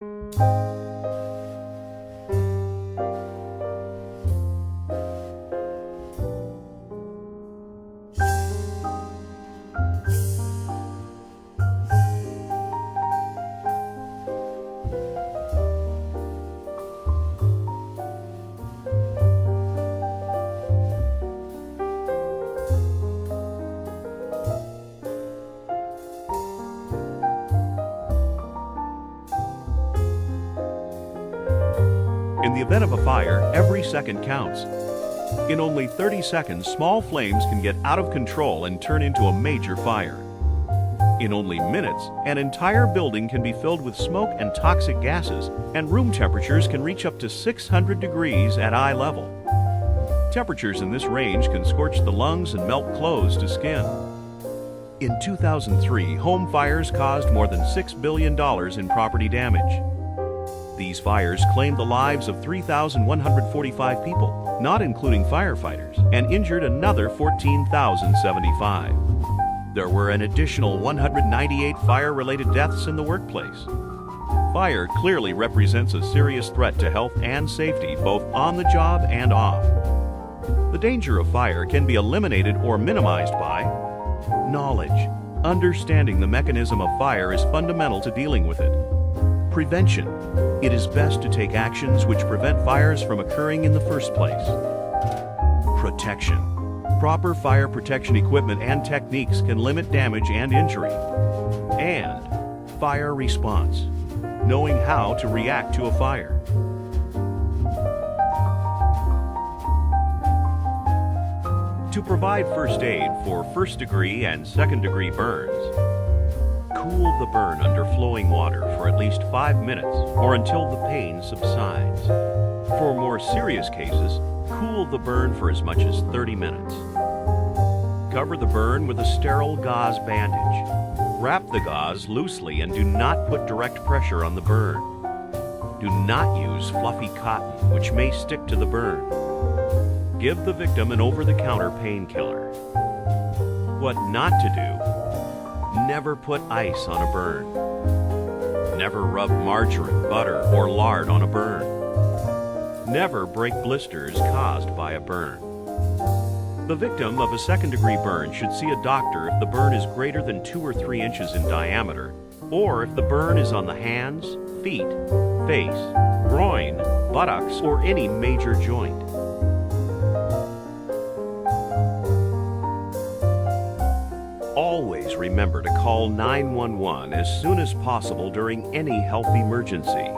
In the event of a fire, every second counts. In only 30 seconds, small flames can get out of control and turn into a major fire. In only minutes, an entire building can be filled with smoke and toxic gases, and room temperatures can reach up to 600 degrees at eye level. Temperatures in this range can scorch the lungs and melt clothes to skin. In 2003, home fires caused more than $6 billion in property damage. These fires claimed the lives of 3,145 people, not including firefighters, and injured another 14,075. There were an additional 198 fire-related deaths in the workplace. Fire clearly represents a serious threat to health and safety, both on the job and off. The danger of fire can be eliminated or minimized by knowledge. Understanding the mechanism of fire is fundamental to dealing with it. Prevention. It is best to take actions which prevent fires from occurring in the first place. Protection. Proper fire protection equipment and techniques can limit damage and injury. And fire response. Knowing how to react to a fire. To provide first aid for first-degree and second-degree burns, cool the burn under flowing water for at least 5 minutes or until the pain subsides. For more serious cases, cool the burn for as much as 30 minutes. Cover the burn with a sterile gauze bandage. Wrap the gauze loosely and do not put direct pressure on the burn. Do not use fluffy cotton, which may stick to the burn. Give the victim an over-the-counter painkiller. What not to do: never put ice on a burn. Never rub margarine, butter, or lard on a burn. Never break blisters caused by a burn. The victim of a second-degree burn should see a doctor if the burn is greater than 2 or 3 inches in diameter, or if the burn is on the hands, feet, face, groin, buttocks, or any major joint. Always remember to call 911 as soon as possible during any health emergency.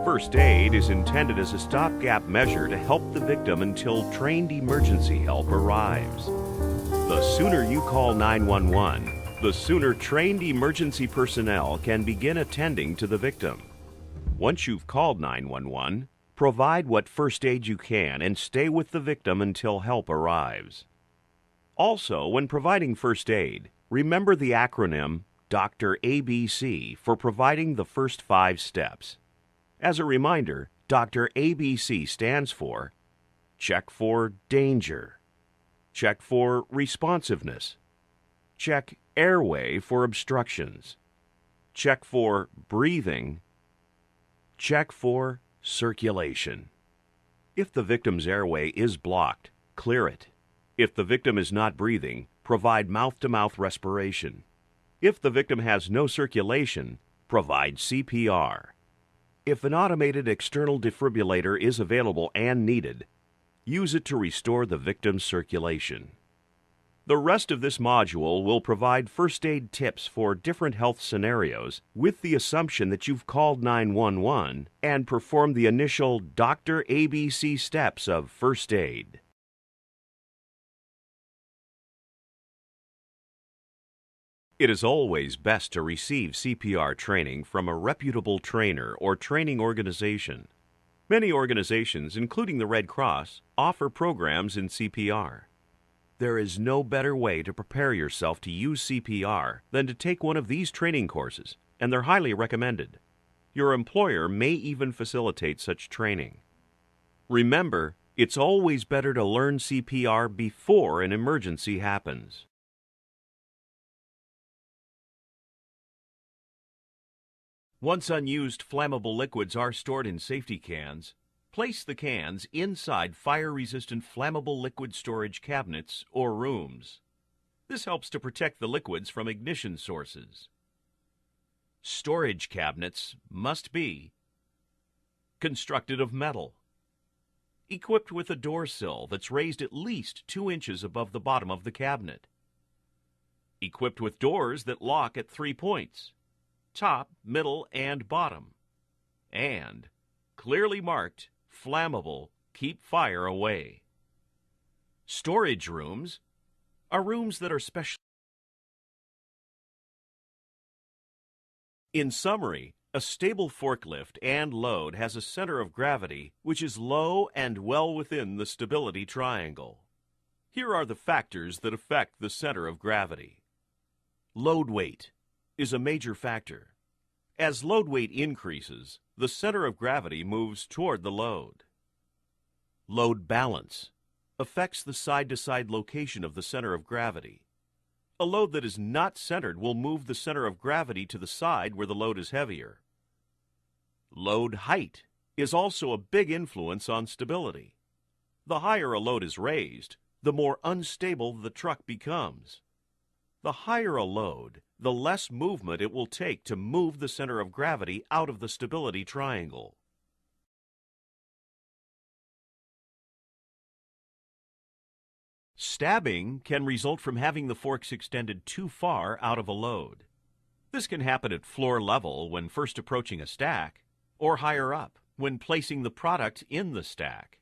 First aid is intended as a stopgap measure to help the victim until trained emergency help arrives. The sooner you call 911, the sooner trained emergency personnel can begin attending to the victim. Once you've called 911, provide what first aid you can and stay with the victim until help arrives. Also, when providing first aid, remember the acronym Dr. ABC for providing the first 5 steps. As a reminder, Dr. ABC stands for check for danger, check for responsiveness, check airway for obstructions, check for breathing, check for circulation. If the victim's airway is blocked, clear it. If the victim is not breathing, provide mouth-to-mouth respiration. If the victim has no circulation, provide CPR. If an automated external defibrillator is available and needed, use it to restore the victim's circulation. The rest of this module will provide first aid tips for different health scenarios with the assumption that you've called 911 and performed the initial Dr. ABC steps of first aid. It is always best to receive CPR training from a reputable trainer or training organization. Many organizations, including the Red Cross, offer programs in CPR. There is no better way to prepare yourself to use CPR than to take one of these training courses, and they're highly recommended. Your employer may even facilitate such training. Remember, it's always better to learn CPR before an emergency happens. Once unused flammable liquids are stored in safety cans, place the cans inside fire-resistant flammable liquid storage cabinets or rooms. This helps to protect the liquids from ignition sources. Storage cabinets must be constructed of metal, equipped with a door sill that's raised at least 2 inches above the bottom of the cabinet, equipped with doors that lock at 3 points, top, middle, and bottom, and clearly marked flammable, keep fire away. Storage rooms are rooms that are special. In summary, a stable forklift and load has a center of gravity which is low and well within the stability triangle. Here are the factors that affect the center of gravity. Load weight is a major factor. As load weight increases, the center of gravity moves toward the load. Load balance affects the side-to-side location of the center of gravity. A load that is not centered will move the center of gravity to the side where the load is heavier. Load height is also a big influence on stability. The higher a load is raised, the more unstable the truck becomes. The higher a load, the less movement it will take to move the center of gravity out of the stability triangle. Stabbing can result from having the forks extended too far out of a load. This can happen at floor level when first approaching a stack, or higher up when placing the product in the stack.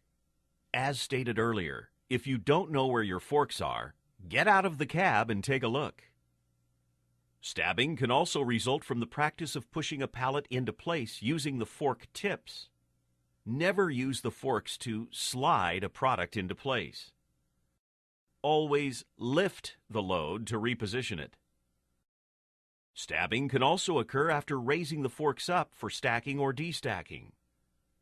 As stated earlier, if you don't know where your forks are, get out of the cab and take a look. Stabbing can also result from the practice of pushing a pallet into place using the fork tips. Never use the forks to slide a product into place. Always lift the load to reposition it. Stabbing can also occur after raising the forks up for stacking or destacking.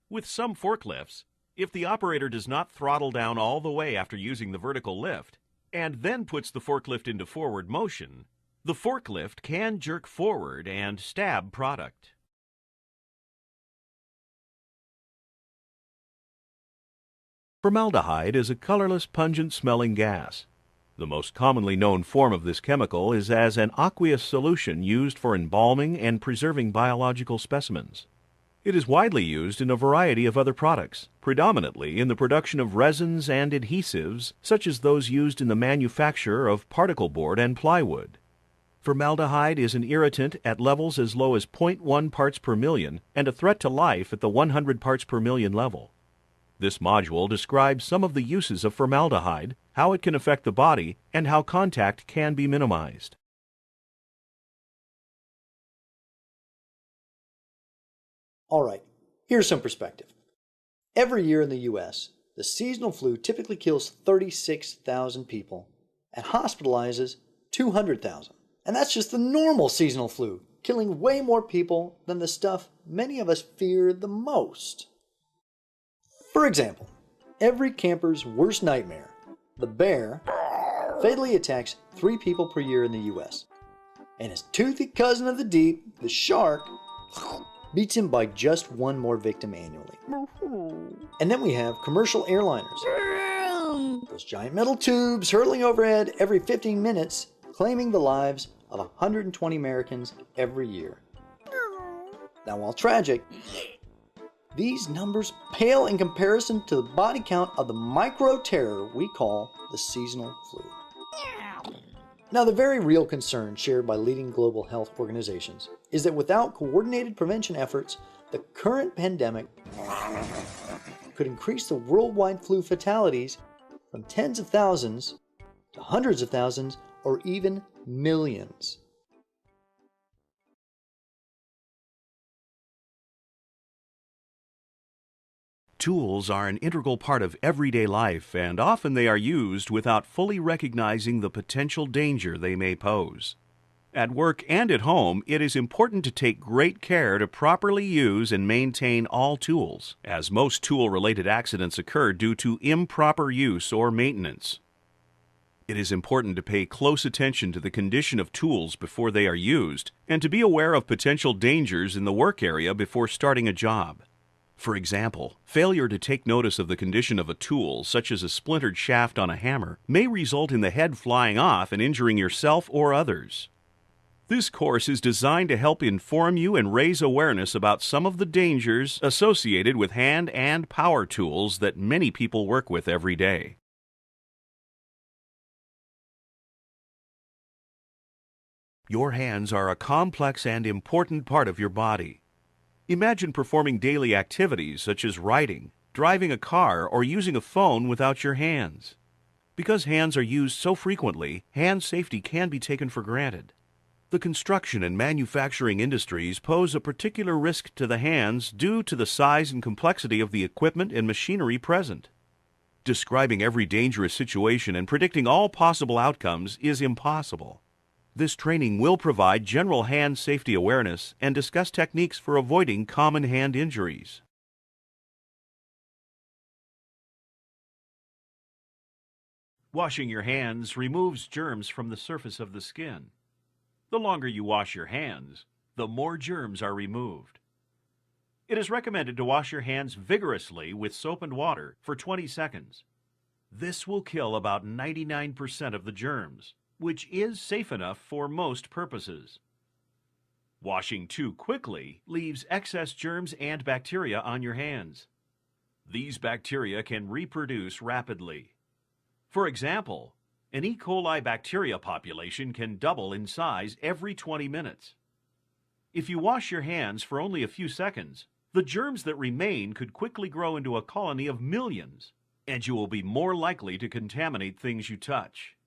With some forklifts, if the operator does not throttle down all the way after using the vertical lift, and then puts the forklift into forward motion, the forklift can jerk forward and stab product. Formaldehyde is a colorless, pungent-smelling gas. The most commonly known form of this chemical is as an aqueous solution used for embalming and preserving biological specimens. It is widely used in a variety of other products, predominantly in the production of resins and adhesives, such as those used in the manufacture of particle board and plywood. Formaldehyde is an irritant at levels as low as 0.1 parts per million and a threat to life at the 100 parts per million level. This module describes some of the uses of formaldehyde, how it can affect the body, and how contact can be minimized. All right, here's some perspective. Every year in the U.S., the seasonal flu typically kills 36,000 people and hospitalizes 200,000. And that's just the normal seasonal flu, killing way more people than the stuff many of us fear the most. For example, every camper's worst nightmare, the bear, fatally attacks 3 people per year in the U.S. And his toothy cousin of the deep, the shark, beats him by just 1 more victim annually. And then we have commercial airliners. Those giant metal tubes hurtling overhead every 15 minutes, claiming the lives of 120 Americans every year. Now, while tragic, these numbers pale in comparison to the body count of the micro-terror we call the seasonal flu. Now, the very real concern shared by leading global health organizations is that without coordinated prevention efforts, the current pandemic could increase the worldwide flu fatalities from tens of thousands to hundreds of thousands or even millions. Tools are an integral part of everyday life, and often they are used without fully recognizing the potential danger they may pose. At work and at home, it is important to take great care to properly use and maintain all tools, as most tool-related accidents occur due to improper use or maintenance. It is important to pay close attention to the condition of tools before they are used and to be aware of potential dangers in the work area before starting a job. For example, failure to take notice of the condition of a tool, such as a splintered shaft on a hammer, may result in the head flying off and injuring yourself or others. This course is designed to help inform you and raise awareness about some of the dangers associated with hand and power tools that many people work with every day. Your hands are a complex and important part of your body. Imagine performing daily activities such as writing, driving a car, or using a phone without your hands. Because hands are used so frequently, hand safety can be taken for granted. The construction and manufacturing industries pose a particular risk to the hands due to the size and complexity of the equipment and machinery present. Describing every dangerous situation and predicting all possible outcomes is impossible. This training will provide general hand safety awareness and discuss techniques for avoiding common hand injuries. Washing your hands removes germs from the surface of the skin. The longer you wash your hands, the more germs are removed. It is recommended to wash your hands vigorously with soap and water for 20 seconds. This will kill about 99% of the germs, which is safe enough for most purposes. Washing too quickly leaves excess germs and bacteria on your hands. These bacteria can reproduce rapidly. For example, an E. coli bacteria population can double in size every 20 minutes. If you wash your hands for only a few seconds, the germs that remain could quickly grow into a colony of millions, and you will be more likely to contaminate things you touch.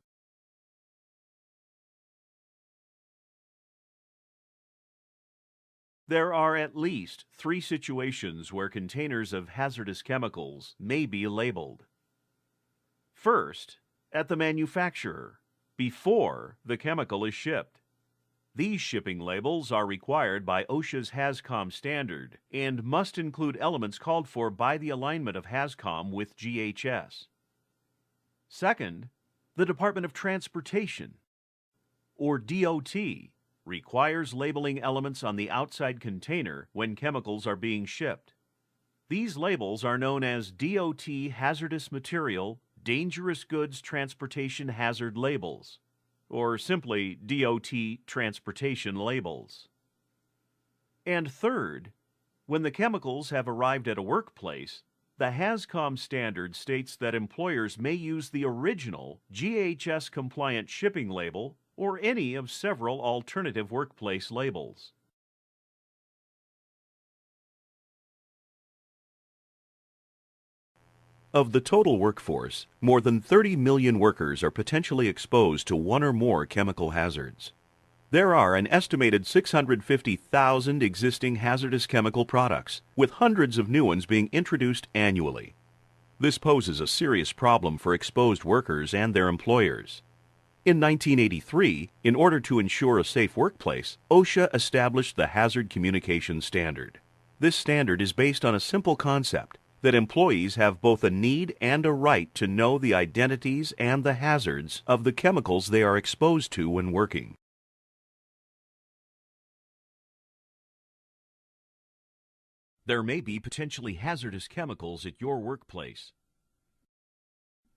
There are at least 3 situations where containers of hazardous chemicals may be labeled. First, at the manufacturer, before the chemical is shipped. These shipping labels are required by OSHA's HAZCOM standard and must include elements called for by the alignment of HAZCOM with GHS. Second, the Department of Transportation, or DOT, requires labeling elements on the outside container when chemicals are being shipped. These labels are known as DOT Hazardous Material Dangerous Goods Transportation Hazard Labels, or simply DOT Transportation Labels. And third, when the chemicals have arrived at a workplace, the HAZCOM standard states that employers may use the original GHS-compliant shipping label or any of several alternative workplace labels. Of the total workforce, more than 30 million workers are potentially exposed to one or more chemical hazards. There are an estimated 650,000 existing hazardous chemical products, with hundreds of new ones being introduced annually. This poses a serious problem for exposed workers and their employers. In 1983, in order to ensure a safe workplace, OSHA established the Hazard Communication Standard. This standard is based on a simple concept that employees have both a need and a right to know the identities and the hazards of the chemicals they are exposed to when working. There may be potentially hazardous chemicals at your workplace.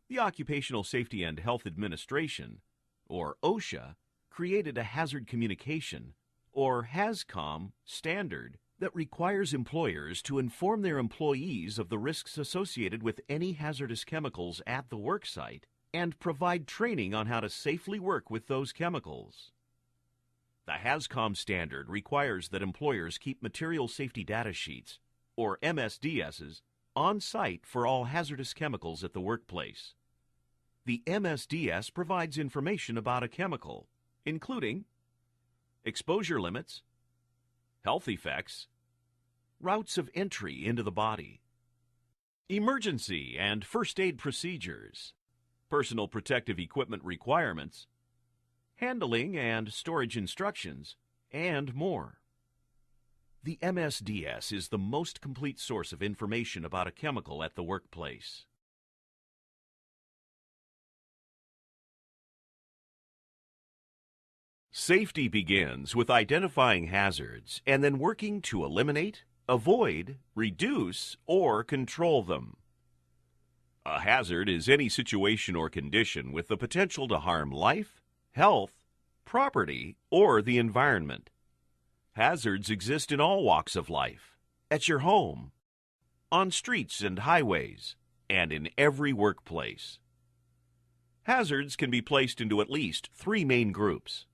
The Occupational Safety and Health Administration, or OSHA, created a Hazard Communication, or HAZCOM, standard that requires employers to inform their employees of the risks associated with any hazardous chemicals at the worksite and provide training on how to safely work with those chemicals. The HAZCOM standard requires that employers keep material safety data sheets, or MSDSs, on site for all hazardous chemicals at the workplace. The MSDS provides information about a chemical, including exposure limits, health effects, routes of entry into the body, emergency and first aid procedures, personal protective equipment requirements, handling and storage instructions, and more. The MSDS is the most complete source of information about a chemical at the workplace. Safety begins with identifying hazards and then working to eliminate, avoid, reduce, or control them. A hazard is any situation or condition with the potential to harm life, health, property, or the environment. Hazards exist in all walks of life, at your home, on streets and highways, and in every workplace. Hazards can be placed into at least three main groups.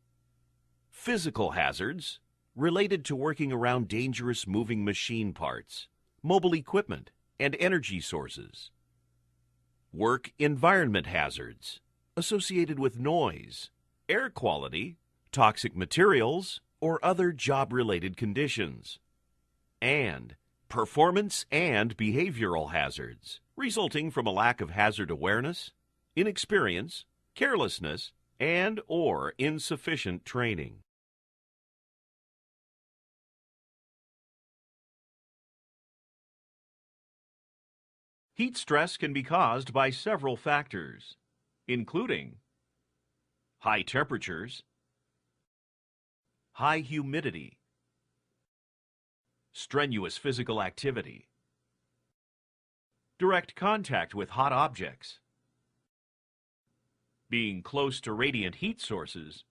Physical hazards, related to working around dangerous moving machine parts, mobile equipment, and energy sources. Work environment hazards, associated with noise, air quality, toxic materials, or other job-related conditions. And performance and behavioral hazards, resulting from a lack of hazard awareness, inexperience, carelessness, and/or insufficient training. Heat stress can be caused by several factors, including high temperatures, high humidity, strenuous physical activity, direct contact with hot objects, being close to radiant heat sources,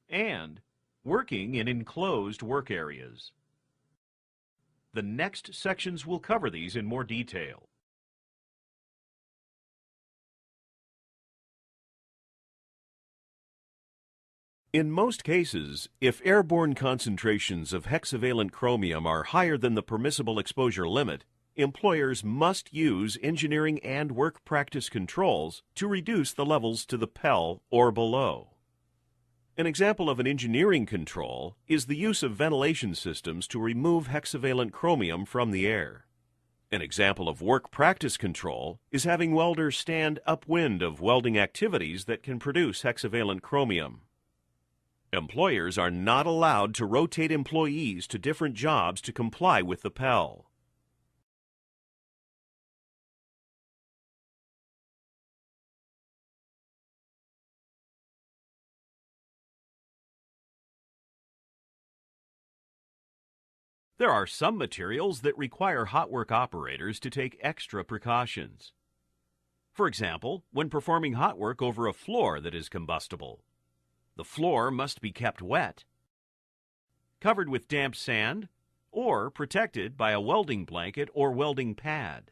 and working in enclosed work areas. The next sections will cover these in more detail. In most cases, if airborne concentrations of hexavalent chromium are higher than the permissible exposure limit, employers must use engineering and work practice controls to reduce the levels to the Pell or below. An example of an engineering control is the use of ventilation systems to remove hexavalent chromium from the air. An example of work practice control is having welders stand upwind of welding activities that can produce hexavalent chromium. Employers are not allowed to rotate employees to different jobs to comply with the Pell. There are some materials that require hot work operators to take extra precautions. For example, when performing hot work over a floor that is combustible, the floor must be kept wet, covered with damp sand, or protected by a welding blanket or welding pad.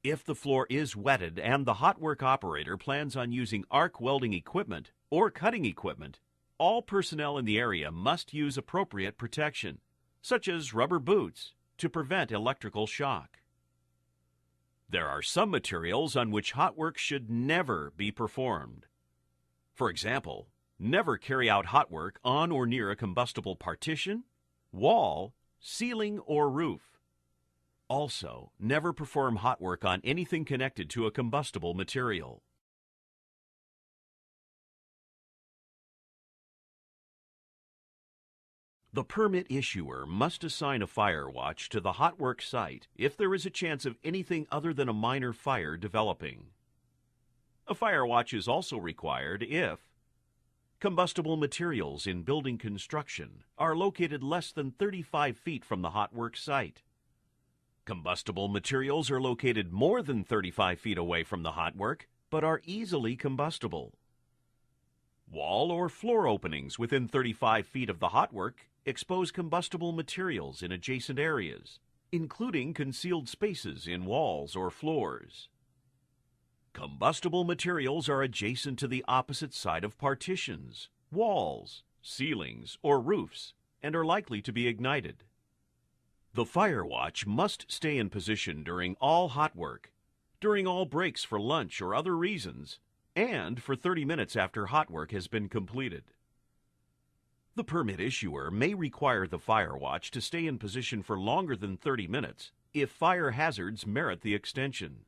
If the floor is wetted and the hot work operator plans on using arc welding equipment or cutting equipment, all personnel in the area must use appropriate protection, such as rubber boots, to prevent electrical shock. There are some materials on which hot work should never be performed. For example, never carry out hot work on or near a combustible partition, wall, ceiling, or roof. Also, never perform hot work on anything connected to a combustible material. The permit issuer must assign a fire watch to the hot work site if there is a chance of anything other than a minor fire developing. A fire watch is also required if combustible materials in building construction are located less than 35 feet from the hot work site. Combustible materials are located more than 35 feet away from the hot work, but are easily combustible. Wall or floor openings within 35 feet of the hot work expose combustible materials in adjacent areas, including concealed spaces in walls or floors. Combustible materials are adjacent to the opposite side of partitions, walls, ceilings, or roofs, and are likely to be ignited. The fire watch must stay in position during all hot work, during all breaks for lunch or other reasons, and for 30 minutes after hot work has been completed. The permit issuer may require the fire watch to stay in position for longer than 30 minutes if fire hazards merit the extension.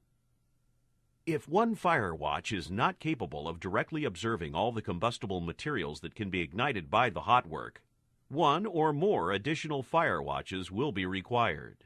If one fire watch is not capable of directly observing all the combustible materials that can be ignited by the hot work, one or more additional fire watches will be required.